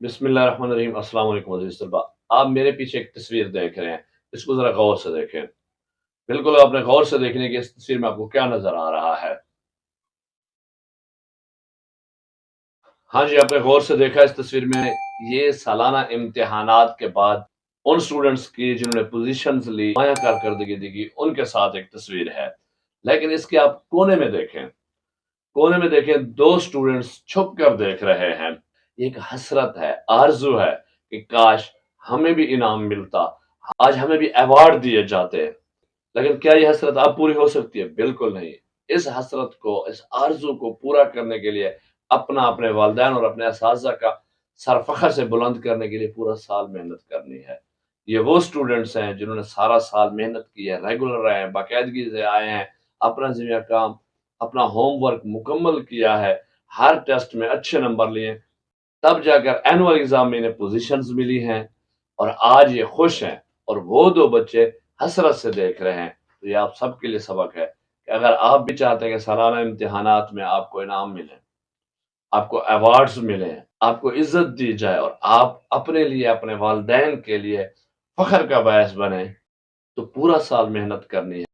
بسم اللہ الرحمن الرحیم۔ السلام علیکم عزیز طلباء، آپ میرے پیچھے ایک تصویر دیکھ رہے ہیں، اس کو ذرا غور سے دیکھیں۔ بالکل آپ نے غور سے دیکھنے کی اس تصویر میں آپ کو کیا نظر آ رہا ہے؟ ہاں جی، آپ نے غور سے دیکھا اس تصویر میں یہ سالانہ امتحانات کے بعد ان سٹوڈنٹس کی جنہوں نے پوزیشنز لی، نمایاں کارکردگی دی، ان کے ساتھ ایک تصویر ہے۔ لیکن اس کے آپ کونے میں دیکھیں دو سٹوڈنٹس چھپ کر دیکھ رہے ہیں۔ یہ ایک حسرت ہے، آرزو ہے کہ کاش ہمیں بھی انعام ملتا، آج ہمیں بھی ایوارڈ دیے جاتے۔ لیکن کیا یہ حسرت اب پوری ہو سکتی ہے؟ بالکل نہیں۔ اس حسرت کو، اس آرزو کو پورا کرنے کے لیے اپنے والدین اور اپنے اساتذہ کا سر فخر سے بلند کرنے کے لیے پورا سال محنت کرنی ہے۔ یہ وہ سٹوڈنٹس ہیں جنہوں نے سارا سال محنت کی ہے، ریگولر رہے ہیں، باقاعدگی سے آئے ہیں، اپنا ذمہ کام، اپنا ہوم ورک مکمل کیا ہے، ہر ٹیسٹ میں اچھے نمبر لیے، تب جا کر اینول ایگزام میں انہیں پوزیشنز ملی ہیں اور آج یہ خوش ہیں۔ اور وہ دو بچے حسرت سے دیکھ رہے ہیں۔ تو یہ آپ سب کے لیے سبق ہے کہ اگر آپ بھی چاہتے ہیں کہ سالانہ امتحانات میں آپ کو انعام ملے، آپ کو ایوارڈز ملیں، آپ کو عزت دی جائے اور آپ اپنے لیے، اپنے والدین کے لیے فخر کا باعث بنیں، تو پورا سال محنت کرنی ہے۔